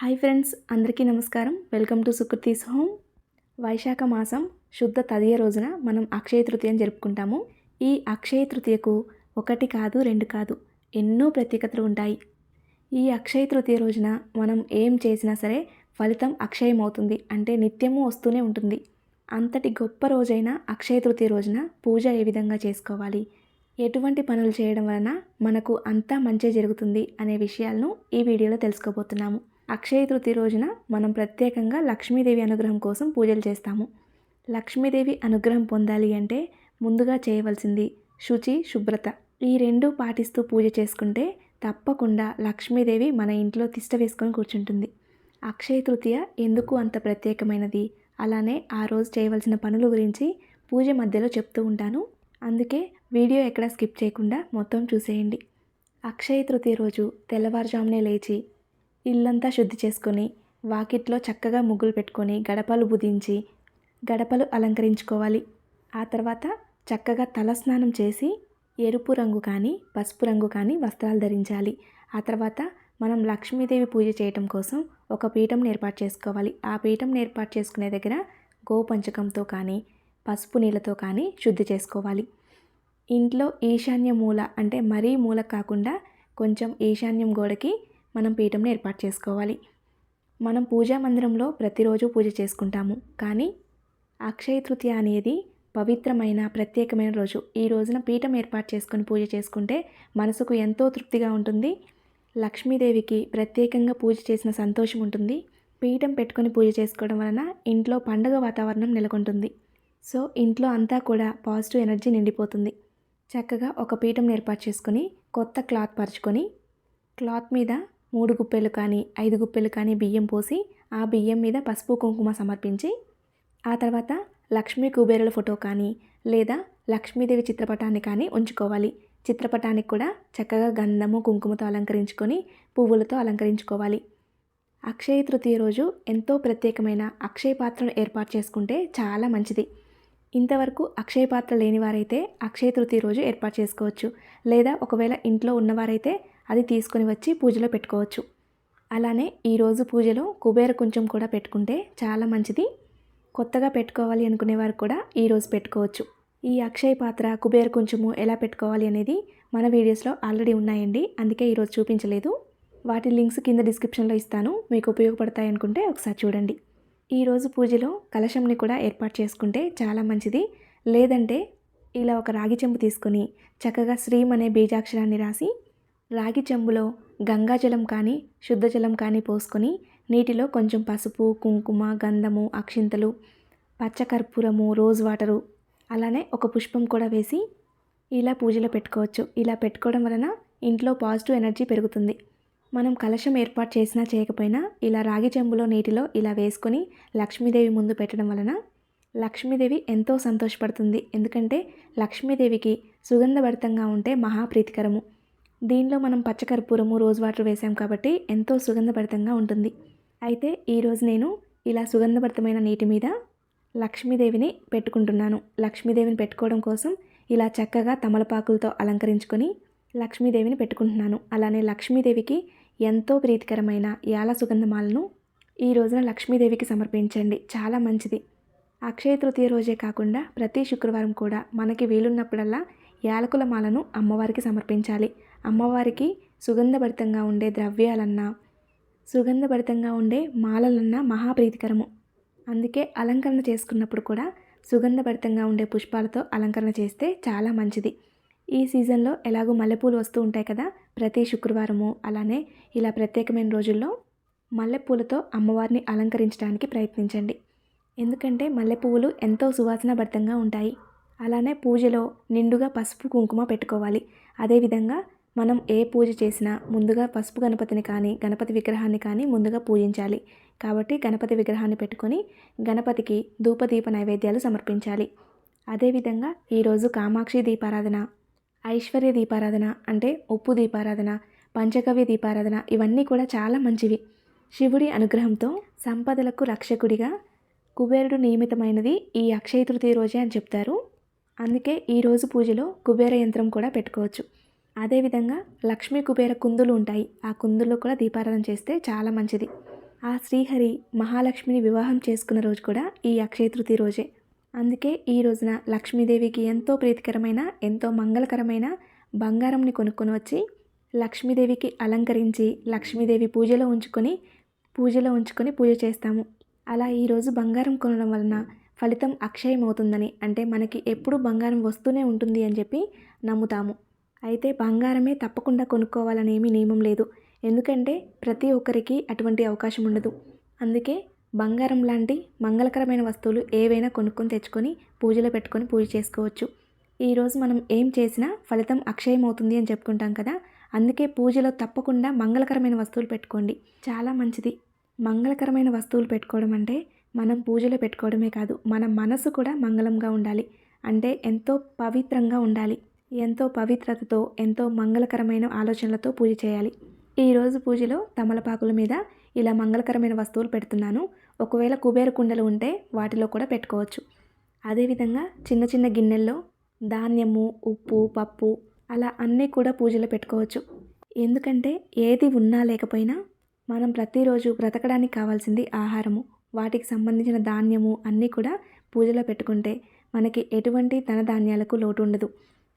Hi friends, అందరికీ నమస్కారం. Welcome to Sukruthi's home. వైశాఖ మాసం శుద్ధ తదియ రోజున మనం అక్షయ తృతీయని జరుపుకుంటాము. ఈ అక్షయ తృతీయకు ఒకటి కాదు, రెండు కాదు, ఎన్నో ప్రత్యేకతలు ఉంటాయి. ఈ అక్షయ తృతీయ రోజున మనం ఏం చేసినా సరే ఫలితం అక్షయమవుతుంది, అంటే నిత్యము వస్తూనే ఉంటుంది. అంతటి గొప్ప రోజైన అక్షయ తృతీయ రోజున పూజ ఏ విధంగా చేసుకోవాలి, ఎటువంటి పనులు చేయడం వలన మనకు అంతా మంచి జరుగుతుంది అనే విషయాలను ఈ వీడియోలో తెలుసుకోబోతున్నాము. అక్షయ తృతీయ రోజున మనం ప్రత్యేకంగా లక్ష్మీదేవి అనుగ్రహం కోసం పూజలు చేస్తాము. లక్ష్మీదేవి అనుగ్రహం పొందాలి అంటే ముందుగా చేయవలసింది శుచి, శుభ్రత. ఈ రెండు పాటిస్తూ పూజ చేసుకుంటే తప్పకుండా లక్ష్మీదేవి మన ఇంట్లో తిష్ట వేసుకొని కూర్చుంటుంది. అక్షయ తృతీయ ఎందుకు అంత ప్రత్యేకమైనది, అలానే ఆ రోజు చేయవలసిన పనుల గురించి పూజ మధ్యలో చెప్తూ ఉంటాను. అందుకే వీడియో ఎక్కడ స్కిప్ చేయకుండా మొత్తం చూసేయండి. అక్షయ తృతీయ రోజు తెల్లవారుజామునే లేచి ఇల్లంతా శుద్ధి చేసుకొని వాకిట్లో చక్కగా ముగ్గులు పెట్టుకొని గడపలు బుధించి గడపలు అలంకరించుకోవాలి. ఆ తర్వాత చక్కగా తలస్నానం చేసి ఎరుపు రంగు కానీ పసుపు రంగు కానీ వస్త్రాలు ధరించాలి. ఆ తర్వాత మనం లక్ష్మీదేవి పూజ చేయటం కోసం ఒక పీఠం ఏర్పాటు చేసుకోవాలి. ఆ పీఠం ఏర్పాటు చేసుకునే దగ్గర గోపంచకంతో కానీ పసుపు నీళ్ళతో కానీ శుద్ధి చేసుకోవాలి. ఇంట్లో ఈశాన్య మూల, అంటే మరీ మూల కాకుండా కొంచెం ఈశాన్యం గోడకి మనం పీఠంని ఏర్పాటు చేసుకోవాలి. మనం పూజా మందిరంలో ప్రతిరోజు పూజ చేసుకుంటాము, కానీ అక్షయ తృతీయ అనేది పవిత్రమైన ప్రత్యేకమైన రోజు. ఈ రోజున పీఠం ఏర్పాటు చేసుకొని పూజ చేసుకుంటే మనసుకు ఎంతో తృప్తిగా ఉంటుంది. లక్ష్మీదేవికి ప్రత్యేకంగా పూజ చేసిన సంతోషం ఉంటుంది. పీఠం పెట్టుకొని పూజ చేసుకోవడం వలన ఇంట్లో పండుగ వాతావరణం నెలకొంటుంది. సో ఇంట్లో అంతా కూడా పాజిటివ్ ఎనర్జీ నిండిపోతుంది. చక్కగా ఒక పీఠం ఏర్పాటు చేసుకొని కొత్త క్లాత్ పరుచుకొని క్లాత్ మీద 3 గుప్పెలు కానీ 5 గుప్పెలు కానీ బియ్యం పోసి ఆ బియ్యం మీద పసుపు కుంకుమ సమర్పించి ఆ తర్వాత లక్ష్మీ కుబేరుల ఫోటో కానీ లేదా లక్ష్మీదేవి చిత్రపటాన్ని కానీ ఉంచుకోవాలి. చిత్రపటానికి కూడా చక్కగా గంధము కుంకుమతో అలంకరించుకొని పువ్వులతో అలంకరించుకోవాలి. అక్షయ తృతీయ రోజు ఎంతో ప్రత్యేకమైన అక్షయ పాత్రను ఏర్పాటు చేసుకుంటే చాలా మంచిది. ఇంతవరకు అక్షయ పాత్ర లేనివారైతే అక్షయ తృతీయ రోజు ఏర్పాటు చేసుకోవచ్చు, లేదా ఒకవేళ ఇంట్లో ఉన్నవారైతే అది తీసుకొని వచ్చి పూజలో పెట్టుకోవచ్చు. అలానే ఈరోజు పూజలో కుబేర కుంచం కూడా పెట్టుకుంటే చాలా మంచిది. కొత్తగా పెట్టుకోవాలి అనుకునేవారు కూడా ఈరోజు పెట్టుకోవచ్చు. ఈ అక్షయ పాత్ర, కుబేర కుంచము ఎలా పెట్టుకోవాలి అనేది మన వీడియోస్లో ఆల్రెడీ ఉన్నాయండి, అందుకే ఈరోజు చూపించలేదు. వాటి లింక్స్ కింద డిస్క్రిప్షన్లో ఇస్తాను, మీకు ఉపయోగపడతాయి అనుకుంటే ఒకసారి చూడండి. ఈరోజు పూజలో కలశంని కూడా ఏర్పాటు చేసుకుంటే చాలా మంచిది. లేదంటే ఇలా ఒక రాగి చెంబు తీసుకొని చక్కగా శ్రీం అనే బీజాక్షరాన్ని రాసి రాగి చెంబులో గంగాజలం కానీ శుద్ధ జలం కానీ పోసుకొని నీటిలో కొంచెం పసుపు, కుంకుమ, గంధము, అక్షింతలు, పచ్చకర్పూరము, రోజ్ వాటరు, అలానే ఒక పుష్పం కూడా వేసి ఇలా పూజలో పెట్టుకోవచ్చు. ఇలా పెట్టుకోవడం వలన ఇంట్లో పాజిటివ్ ఎనర్జీ పెరుగుతుంది. మనం కలశం ఏర్పాటు చేసినా చేయకపోయినా ఇలా రాగి చెంబులో నీటిలో ఇలా వేసుకొని లక్ష్మీదేవి ముందు పెట్టడం వలన లక్ష్మీదేవి ఎంతో సంతోషపడుతుంది. ఎందుకంటే లక్ష్మీదేవికి సుగంధభరితంగా ఉంటే మహాప్రీతికరము. దీనిలో మనం పచ్చకర్పూరము, రోజ్ వాటర్ వేసాం కాబట్టి ఎంతో సుగంధభరితంగా ఉంటుంది. అయితే ఈరోజు నేను ఇలా సుగంధభరితమైన నీటి మీద లక్ష్మీదేవిని పెట్టుకుంటున్నాను. లక్ష్మీదేవిని పెట్టుకోవడం కోసం ఇలా చక్కగా తమలపాకులతో అలంకరించుకొని లక్ష్మీదేవిని పెట్టుకుంటున్నాను. అలానే లక్ష్మీదేవికి ఎంతో ప్రీతికరమైన యాల సుగంధమాలను ఈ రోజున లక్ష్మీదేవికి సమర్పించండి, చాలా మంచిది. అక్షయ తృతీయ రోజే కాకుండా ప్రతి శుక్రవారం కూడా మనకి వీలున్నప్పుడల్లా యాలకుల మాలను అమ్మవారికి సమర్పించాలి. అమ్మవారికి సుగంధభరితంగా ఉండే ద్రవ్యాలన్నా సుగంధభరితంగా ఉండే మాలలన్నా మహాప్రీతికరము. అందుకే అలంకరణ చేసుకున్నప్పుడు కూడా సుగంధభరితంగా ఉండే పుష్పాలతో అలంకరణ చేస్తే చాలా మంచిది. ఈ సీజన్లో ఎలాగో మల్లెపూలు వస్తూ ఉంటాయి కదా, ప్రతి శుక్రవారము అలానే ఇలా ప్రత్యేకమైన రోజుల్లో మల్లెపూలతో అమ్మవారిని అలంకరించడానికి ప్రయత్నించండి. ఎందుకంటే మల్లెపూలు ఎంతో సువాసనాభరితంగా ఉంటాయి. అలానే పూజలో నిండుగా పసుపు కుంకుమ పెట్టుకోవాలి. అదేవిధంగా మనం ఏ పూజ చేసినా ముందుగా పసుపు గణపతిని కానీ గణపతి విగ్రహాన్ని కానీ ముందుగా పూజించాలి. కాబట్టి గణపతి విగ్రహాన్ని పెట్టుకొని గణపతికి ధూపదీప నైవేద్యాలు సమర్పించాలి. అదేవిధంగా ఈరోజు కామాక్షి దీపారాధన, ఐశ్వర్య దీపారాధన, అంటే ఉప్పు దీపారాధన, పంచగవ్య దీపారాధన, ఇవన్నీ కూడా చాలా మంచివి. శివుడి అనుగ్రహంతో సంపదలకు రక్షకుడిగా కుబేరుడు నియమితమైనది ఈ అక్షయ తృతీయ రోజే అని చెప్తారు. అందుకే ఈరోజు పూజలో కుబేర యంత్రం కూడా పెట్టుకోవచ్చు. అదేవిధంగా లక్ష్మీ కుబేర కుందులు ఉంటాయి, ఆ కుందుల్లో కూడా దీపారాధన చేస్తే చాలా మంచిది. ఆ శ్రీహరి మహాలక్ష్మిని వివాహం చేసుకున్న రోజు కూడా ఈ అక్షయ తృతీయ రోజే. అందుకే ఈ రోజున లక్ష్మీదేవికి ఎంతో ప్రీతికరమైన, ఎంతో మంగళకరమైన బంగారంని కొనుక్కొని వచ్చి లక్ష్మీదేవికి అలంకరించి లక్ష్మీదేవి పూజలో ఉంచుకొని పూజ చేస్తాము. అలా ఈరోజు బంగారం కొనడం వలన ఫలితం అక్షయమవుతుందని, అంటే మనకి ఎప్పుడూ బంగారం వస్తూనే ఉంటుంది అని చెప్పి నమ్ముతాము. అయితే బంగారమే తప్పకుండా కొనుక్కోవాలని ఏమీ నియమం లేదు. ఎందుకంటే ప్రతి ఒక్కరికి అటువంటి అవకాశం ఉండదు. అందుకే బంగారం లాంటి మంగళకరమైన వస్తువులు ఏవైనా కొనుక్కొని తెచ్చుకొని పూజలో పెట్టుకొని పూజ చేసుకోవచ్చు. ఈరోజు మనం ఏం చేసినా ఫలితం అక్షయమవుతుంది అని చెప్పుకుంటాం కదా. అందుకే పూజలో తప్పకుండా మంగళకరమైన వస్తువులు పెట్టుకోండి, చాలా మంచిది. మంగళకరమైన వస్తువులు పెట్టుకోవడం అంటే మనం పూజలో పెట్టుకోవడమే కాదు, మన మనసు కూడా మంగళంగా ఉండాలి. అంటే ఎంతో పవిత్రంగా ఉండాలి. ఎంతో పవిత్రతతో, ఎంతో మంగళకరమైన ఆలోచనలతో పూజ చేయాలి. ఈరోజు పూజలో తమలపాకుల మీద ఇలా మంగళకరమైన వస్తువులు పెడుతున్నాను. ఒకవేళ కుబేర కుండలు ఉంటే వాటిలో కూడా పెట్టుకోవచ్చు. అదేవిధంగా చిన్న చిన్న గిన్నెల్లో ధాన్యము, ఉప్పు, పప్పు అలా అన్నీ కూడా పూజలో పెట్టుకోవచ్చు. ఎందుకంటే ఏది ఉన్నా లేకపోయినా మనం ప్రతిరోజు బ్రతకడానికి కావాల్సింది ఆహారము. వాటికి సంబంధించిన ధాన్యము అన్నీ కూడా పూజలో పెట్టుకుంటే మనకి ఎటువంటి ధనధాన్యాలకు లోటు ఉండదు.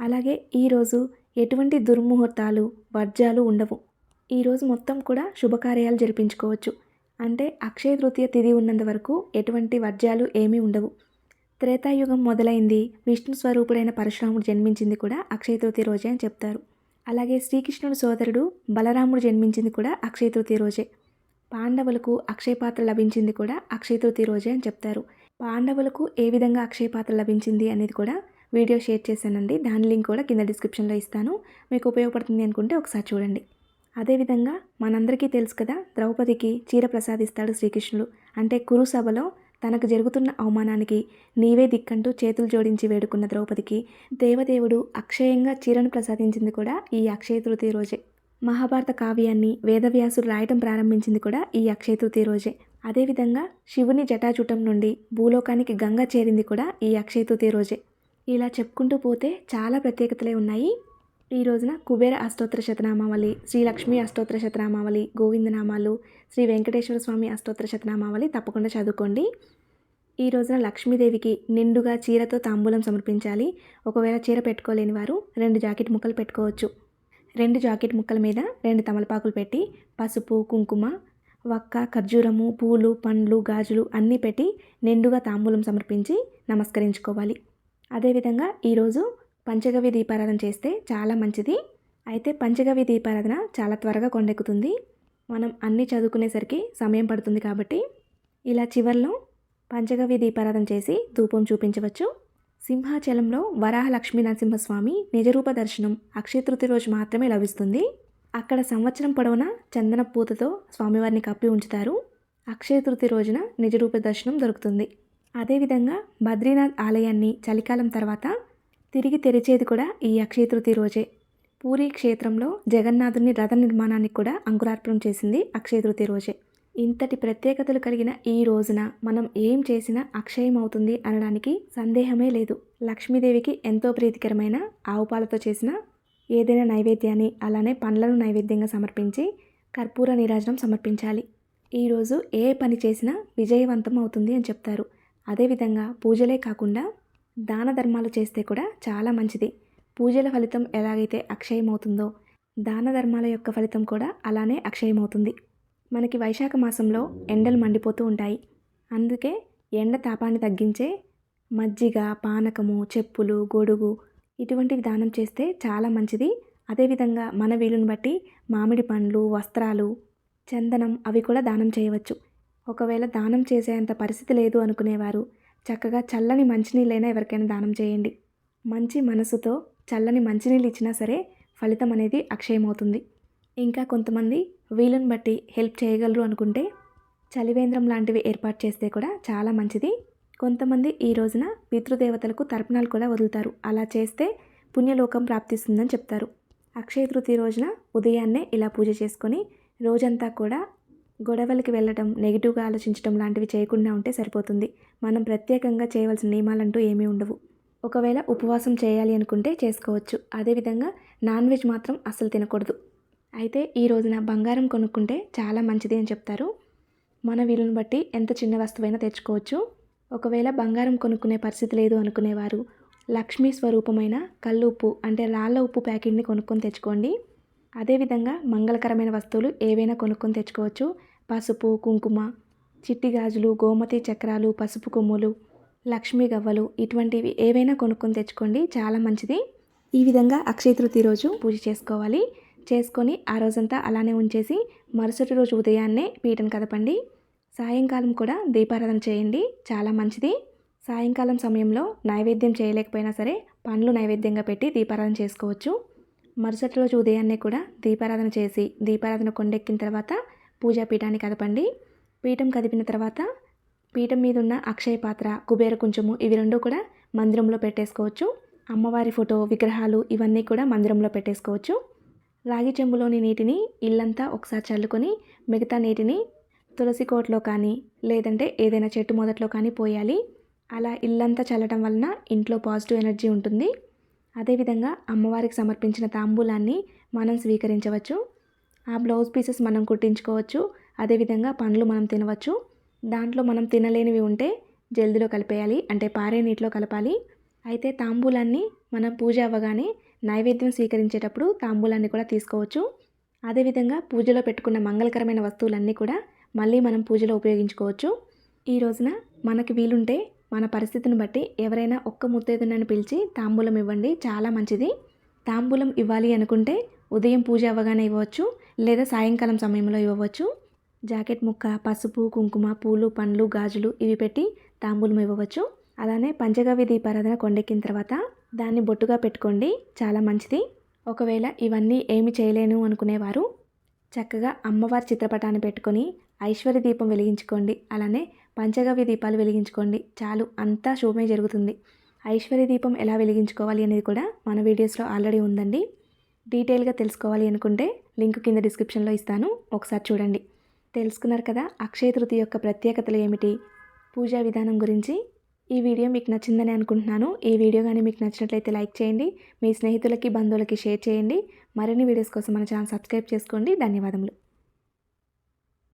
అలాగే ఈరోజు ఎటువంటి దుర్ముహూర్తాలు, వర్జాలు ఉండవు. ఈరోజు మొత్తం కూడా శుభకార్యాలు జరిపించుకోవచ్చు. అంటే అక్షయ తృతీయ తిథి ఉన్నంత వరకు ఎటువంటి వర్జాలు ఏమీ ఉండవు. త్రేతాయుగం మొదలైంది, విష్ణు స్వరూపుడైన పరశురాముడు జన్మించింది కూడా అక్షయ తృతీయ రోజే అని చెప్తారు. అలాగే శ్రీకృష్ణుడు సోదరుడు బలరాముడు జన్మించింది కూడా అక్షయ తృతీయ రోజే. పాండవులకు అక్షయపాత్ర లభించింది కూడా అక్షయ తృతీయ రోజే అని చెప్తారు. పాండవులకు ఏ విధంగా అక్షయపాత్ర లభించింది అనేది కూడా వీడియో షేర్ చేశానండి. దాని లింక్ కూడా కింద డిస్క్రిప్షన్లో ఇస్తాను. మీకు ఉపయోగపడుతుంది అనుకుంటే ఒకసారి చూడండి. అదేవిధంగా మనందరికీ తెలుసు కదా, ద్రౌపదికి చీర ప్రసాదిస్తాడు శ్రీకృష్ణుడు. అంటే కురుసభలో తనకు జరుగుతున్న అవమానానికి నీవే దిక్కంటూ చేతులు జోడించి వేడుకున్న ద్రౌపదికి దేవదేవుడు అక్షయంగా చీరను ప్రసాదించింది కూడా ఈ అక్షయ తృతీయ రోజే. మహాభారత కావ్యాన్ని వేదవ్యాసుడు రాయటం ప్రారంభించింది కూడా ఈ అక్షయ తృతీయ రోజే. అదేవిధంగా శివుని జటాజూటం నుండి భూలోకానికి గంగ చేరింది కూడా ఈ అక్షయ తృతీయ రోజే. ఇలా చెప్పుకుంటూ పోతే చాలా ప్రత్యేకతలే ఉన్నాయి. ఈ రోజున కుబేర అష్టోత్తర శతనామావళి, శ్రీ లక్ష్మీ అష్టోత్తర శతనామావళి, గోవిందనామాలు, శ్రీ వెంకటేశ్వర స్వామి అష్టోత్తర శతనామావళి తప్పకుండా చదువుకోండి. ఈ రోజున లక్ష్మీదేవికి నిండుగా చీరతో తాంబూలం సమర్పించాలి. ఒకవేళ చీర పెట్టుకోలేని వారు 2 జాకెట్ ముక్కలు పెట్టుకోవచ్చు. 2 జాకెట్ ముక్కల మీద 2 తమలపాకులు పెట్టి పసుపు, కుంకుమ, వక్క, ఖర్జూరము, పూలు, పండ్లు, గాజులు అన్నీ పెట్టి నిండుగా తాంబూలం సమర్పించి నమస్కరించుకోవాలి. అదేవిధంగా ఈరోజు పంచగవ్య దీపారాధన చేస్తే చాలా మంచిది. అయితే పంచగవ్య దీపారాధన చాలా త్వరగా కొండెక్కుతుంది. మనం అన్నీ చదువుకునేసరికి సమయం పడుతుంది కాబట్టి ఇలా చివర్లో పంచగవ్య దీపారాధన చేసి ధూపం చూపించవచ్చు. సింహాచలంలో వరాహ లక్ష్మీ నరసింహస్వామి నిజరూప దర్శనం అక్షయ తృతీయ రోజు మాత్రమే లభిస్తుంది. అక్కడ సంవత్సరం పొడవునా చందన పూతతో స్వామివారిని కప్పి ఉంచుతారు. అక్షయ తృతీయ రోజున నిజరూప దర్శనం దొరుకుతుంది. అదేవిధంగా బద్రీనాథ్ ఆలయాన్ని చలికాలం తర్వాత తిరిగి తెరిచేది కూడా ఈ అక్షయ తృతీయ రోజే. పూరీ క్షేత్రంలో జగన్నాథుని రథ నిర్మాణానికి కూడా అంకురార్పణం చేసింది అక్షయ తృతీయ రోజే. ఇంతటి ప్రత్యేకతలు కలిగిన ఈ రోజున మనం ఏం చేసినా అక్షయం అవుతుంది అనడానికి సందేహమే లేదు. లక్ష్మీదేవికి ఎంతో ప్రీతికరమైన ఆవు పాలతో చేసిన ఏదైనా నైవేద్యాన్ని, అలానే పండ్లను నైవేద్యంగా సమర్పించి కర్పూర నీరాజనం సమర్పించాలి. ఈరోజు ఏ పని చేసినా విజయవంతం అవుతుంది అని చెప్తారు. అదేవిధంగా పూజలే కాకుండా దాన ధర్మాలు చేస్తే కూడా చాలా మంచిది. పూజల ఫలితం ఎలాగైతే అక్షయమవుతుందో దాన ధర్మాల యొక్క ఫలితం కూడా అలానే అక్షయమవుతుంది. మనకి వైశాఖ మాసంలో ఎండలు మండిపోతూ ఉంటాయి. అందుకే ఎండ తాపాన్ని తగ్గించే మజ్జిగ, పానకము, చెప్పులు, గొడుగు ఇటువంటివి దానం చేస్తే చాలా మంచిది. అదేవిధంగా మన వీలుని బట్టి మామిడి పండ్లు, వస్త్రాలు, చందనం అవి కూడా దానం చేయవచ్చు. ఒకవేళ దానం చేసేంత పరిస్థితి లేదు అనుకునేవారు చక్కగా చల్లని మంచినీళ్ళైనా ఎవరికైనా దానం చేయండి. మంచి మనసుతో చల్లని మంచినీళ్ళు ఇచ్చినా సరే ఫలితం అనేది అక్షయమవుతుంది. ఇంకా కొంతమంది వీలుని బట్టి హెల్ప్ చేయగలరు అనుకుంటే చలివేంద్రం లాంటివి ఏర్పాటు చేస్తే కూడా చాలా మంచిది. కొంతమంది ఈ రోజున పితృదేవతలకు తర్పణాలు కూడా వదులుతారు. అలా చేస్తే పుణ్యలోకం ప్రాప్తిస్తుందని చెప్తారు. అక్షయ తృతీయ రోజున ఉదయాన్నే ఇలా పూజ చేసుకొని రోజంతా కూడా గొడవలకి వెళ్ళటం, నెగిటివ్గా ఆలోచించడం లాంటివి చేయకుండా ఉంటే సరిపోతుంది. మనం ప్రత్యేకంగా చేయవలసిన నియమాలంటూ ఏమీ ఉండవు. ఒకవేళ ఉపవాసం చేయాలి అనుకుంటే చేసుకోవచ్చు. అదేవిధంగా నాన్ వెజ్ మాత్రం అస్సలు తినకూడదు. అయితే ఈ రోజున బంగారం కొనుక్కుంటే చాలా మంచిది అని చెప్తారు. మన వీలుని బట్టి ఎంత చిన్న వస్తువైనా తెచ్చుకోవచ్చు. ఒకవేళ బంగారం కొనుక్కునే పరిస్థితి లేదు అనుకునేవారు లక్ష్మీ స్వరూపమైన కల్లుప్పు అంటే రాళ్ళ ఉప్పు ప్యాకెట్ని కొనుక్కొని తెచ్చుకోండి. అదేవిధంగా మంగళకరమైన వస్తువులు ఏవైనా కొనుక్కొని తెచ్చుకోవచ్చు. పసుపు, కుంకుమ, చిట్టి గాజులు, గోమతి చక్రాలు, పసుపు కొమ్ములు, లక్ష్మీ గవ్వలు ఇటువంటివి ఏవైనా కొనుక్కొని తెచ్చుకోండి, చాలా మంచిది. ఈ విధంగా అక్షయ తృతీయ రోజు పూజ చేసుకోవాలి. చేసుకొని ఆ రోజంతా అలానే ఉంచేసి మరుసటి రోజు ఉదయాన్నే పీటను కదపండి. సాయంకాలం కూడా దీపారాధన చేయండి, చాలా మంచిది. సాయంకాలం సమయంలో నైవేద్యం చేయలేకపోయినా సరే పండ్లు నైవేద్యంగా పెట్టి దీపారాధన చేసుకోవచ్చు. మరుసటి రోజు ఉదయాన్నే కూడా దీపారాధన చేసి దీపారాధన కొండెక్కిన తర్వాత పూజా పీఠాన్ని కదపండి. పీఠం కదిపిన తర్వాత పీఠం మీద ఉన్న అక్షయ పాత్ర, కుబేర కుంచము ఇవి రెండు కూడా మందిరంలో పెట్టేసుకోవచ్చు. అమ్మవారి ఫోటో, విగ్రహాలు ఇవన్నీ కూడా మందిరంలో పెట్టేసుకోవచ్చు. రాగి చెంబులోని నీటిని ఇల్లంతా ఒకసారి చల్లుకొని మిగతా నీటిని తులసి కోటలో కానీ లేదంటే ఏదైనా చెట్టు మొదట్లో కానీ పోయాలి. అలా ఇల్లంతా చల్లటం వలన ఇంట్లో పాజిటివ్ ఎనర్జీ ఉంటుంది. అదేవిధంగా అమ్మవారికి సమర్పించిన తాంబూలాన్ని మనం స్వీకరించవచ్చు. ఆ బ్లౌజ్ పీసెస్ మనం కుట్టించుకోవచ్చు. అదేవిధంగా పండ్లు మనం తినవచ్చు. దాంట్లో మనం తినలేనివి ఉంటే జల్దిలో కలిపేయాలి, అంటే పారే నీటిలో కలపాలి. అయితే తాంబూలాన్ని మనం పూజ అవ్వగానే నైవేద్యం స్వీకరించేటప్పుడు తాంబూలాన్ని కూడా తీసుకోవచ్చు. అదేవిధంగా పూజలో పెట్టుకున్న మంగళకరమైన వస్తువులన్నీ కూడా మళ్ళీ మనం పూజలో ఉపయోగించుకోవచ్చు. ఈ రోజున మనకి వీలుంటే మన పరిస్థితిని బట్టి ఎవరైనా ఒక్క ముత్తైదునని పిలిచి తాంబూలం ఇవ్వండి, చాలా మంచిది. తాంబూలం ఇవ్వాలి అనుకుంటే ఉదయం పూజ అవ్వగానే ఇవ్వవచ్చు, లేదా సాయంకాలం సమయంలో ఇవ్వవచ్చు. జాకెట్ ముక్క, పసుపు, కుంకుమ, పూలు, పండ్లు, గాజులు ఇవి పెట్టి తాంబూలం ఇవ్వవచ్చు. అలానే పంచగవ్య దీపారాధన కొండెక్కిన తర్వాత దాన్ని బొట్టుగా పెట్టుకోండి, చాలా మంచిది. ఒకవేళ ఇవన్నీ ఏమి చేయలేను అనుకునేవారు చక్కగా అమ్మవారి చిత్రపటాన్ని పెట్టుకొని ఐశ్వర్య దీపం వెలిగించుకోండి. అలానే పంచగవ్య దీపాలు వెలిగించుకోండి, చాలు, అంతా శుభమే జరుగుతుంది. ఐశ్వర్య దీపం ఎలా వెలిగించుకోవాలి అనేది కూడా మన వీడియోస్లో ఆల్రెడీ ఉందండి. డీటెయిల్గా తెలుసుకోవాలి అనుకుంటే లింక్ కింద డిస్క్రిప్షన్లో ఇస్తాను, ఒకసారి చూడండి. తెలుసుకున్నారు కదా అక్షయ తృతీయ యొక్క ప్రత్యేకతలు ఏమిటి, పూజా విధానం గురించి. ఈ వీడియో మీకు నచ్చిందని అనుకుంటున్నాను. ఈ వీడియో కానీ మీకు నచ్చినట్లయితే లైక్ చేయండి, మీ స్నేహితులకి బంధువులకి షేర్ చేయండి. మరిన్ని వీడియోస్ కోసం మన ఛానల్ సబ్స్క్రైబ్ చేసుకోండి. ధన్యవాదములు.